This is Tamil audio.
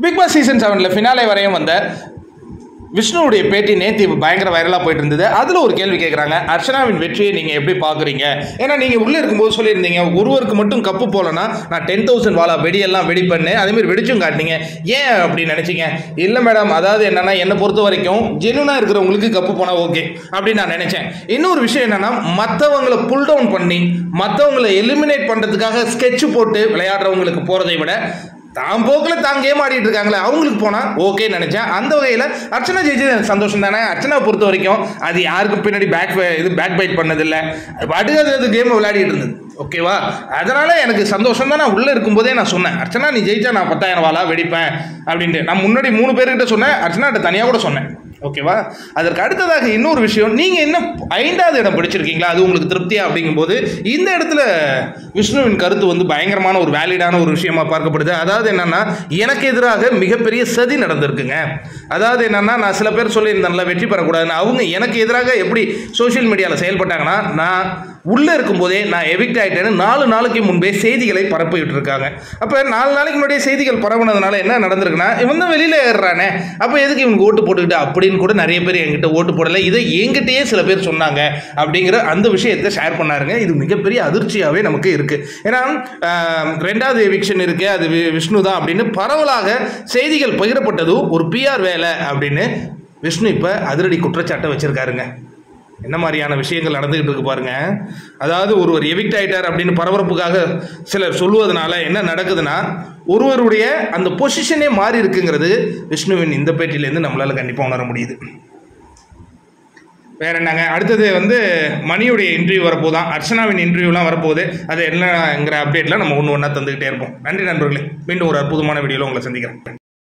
பிக் பாஸ் சீசன் 7 ஃபினாலே வரையும் வந்த விஷ்ணுவுடைய பேட்டி நேற்று பயங்கர வைரலாக போயிட்டு இருந்தது. அதில் ஒரு கேள்வி கேட்குறாங்க, அர்ச்சனாவின் வெற்றியை நீங்கள் எப்படி பார்க்குறீங்க? ஏன்னா நீங்கள் உள்ளே இருக்கும்போது சொல்லியிருந்தீங்க ஒருவருக்கு மட்டும் கப்பு போலன்னா நான் 10,000 வாலா வெடியெல்லாம் வெடி பண்ணேன், அதேமாதிரி வெடிச்சும் காட்டினீங்க, ஏன் அப்படின்னு நினச்சிங்க? இல்லை மேடம், அதாவது என்னென்னா என்னை பொறுத்த வரைக்கும் ஜென்யூனாக இருக்கிறவங்களுக்கு கப்பு போனால் ஓகே அப்படின்னு நான் நினச்சேன். இன்னொரு விஷயம் என்னென்னா மற்றவங்களை புல் டவுன் பண்ணி மற்றவங்களை எலிமினேட் பண்ணுறதுக்காக ஸ்கெட்ச் போட்டு விளையாடுறவங்களுக்கு போகிறதை விட தான் போக்கில் தான் கேம் ஆடிட்டு இருக்காங்களே அவங்களுக்கு போனால் ஓகே நினச்சேன். அந்த வகையில் அர்ச்சனா ஜெயிச்சது எனக்கு சந்தோஷம் தானே. அர்ச்சனா பொறுத்த வரைக்கும் அது யாருக்கும் பின்னாடி பேக் பைட் பண்ணதில்லை, அது கேமை விளையாடிட்டு இருந்தது. ஓகேவா? அதனால் எனக்கு சந்தோஷம் தான். நான் உள்ளே இருக்கும்போதே நான் சொன்னேன், அர்ச்சனா நீ ஜெயிச்சா நான் 10,000 வாலா வெடிப்பேன் அப்படின்ட்டு. நான் முன்னாடி 3 பேர்கிட்ட சொன்னேன், அர்ச்சனாட்ட தனியாக கூட சொன்னேன். ஓகேவா? அதற்கு அடுத்ததாக இன்னொரு விஷயம், நீங்கள் என்ன 5வது இடம் பிடிச்சிருக்கீங்களா, அது உங்களுக்கு திருப்தியா அப்படிங்கும்போது இந்த இடத்துல விஷ்ணுவின் கருத்து பயங்கரமான ஒரு வேலிடான ஒரு விஷயமா பார்க்கப்படுது. அதாவது என்னன்னா, எனக்கு எதிராக மிகப்பெரிய சதி நடந்திருக்குங்க. அதாவது என்னன்னா, நான் சில பேர் சொல்லியிருந்தேன்ல வெற்றி பெறக்கூடாதுன்னு, அவங்க எனக்கு எதிராக எப்படி சோஷியல் மீடியாவில் செயல்பட்டாங்கன்னா, நான் உள்ளே இருக்கும்போதே நான் எவிக்ட் ஆகிட்டேன்னு 4 நாளைக்கு முன்பே செய்திகளை பரப்பிட்டு இருக்காங்க. அப்போ 4 நாளைக்கு முன்னாடியே செய்திகள் பரவுனதுனால என்ன நடந்திருக்குன்னா, இவன் தான் வெளியில் ஏறுறானே, அப்போ எதுக்கு இவங்க ஓட்டு போட்டுக்கிட்டு அப்படின்னு கூட நிறைய பேர் என்கிட்ட ஓட்டு போடலை, இதை என்கிட்டயே சில பேர் சொன்னாங்க அப்படிங்கிற அந்த விஷயத்தை ஷேர் பண்ணாருங்க. இது மிகப்பெரிய அதிர்ச்சியாகவே நமக்கு இருக்குது. ஏன்னா 2வது எவிக்ஷன் இருக்குது, அது விஷ்ணு தான் அப்படின்னு பரவலாக செய்திகள் பகிரப்பட்டதும் ஒரு பிஆர் வேலை அப்படின்னு விஷ்ணு இப்போ அதிரடி குற்றச்சாட்டை வச்சிருக்காருங்க. என்ன மாதிரியான விஷயங்கள் நடந்துகிட்டு இருக்கு பாருங்க. அதாவது ஒருவர் எவிக்ட் ஆயிட்டார் அப்படின்னு பரபரப்புக்காக சிலர் சொல்லுவதனால என்ன நடக்குதுன்னா, ஒருவருடைய அந்த பொசிஷனே மாறி இருக்குங்கிறது விஷ்ணுவின் இந்த பேட்டிலேருந்து நம்மளால கண்டிப்பாக உணர முடியுது. வேற என்னங்க, அடுத்தது மணியுடைய இன்டர்வியூ வரப்போதான், அர்ச்சனாவின் இன்டர்வியூலாம் வரப்போகுது. அது என்னங்கிற அப்டேட்லாம் நம்ம ஒன்று ஒன்றா தந்துக்கிட்டே இருப்போம். நன்றி நண்பர்களே, மீண்டும் ஒரு அற்புதமான வீடியோவில் உங்களை சந்திக்கிறேன்.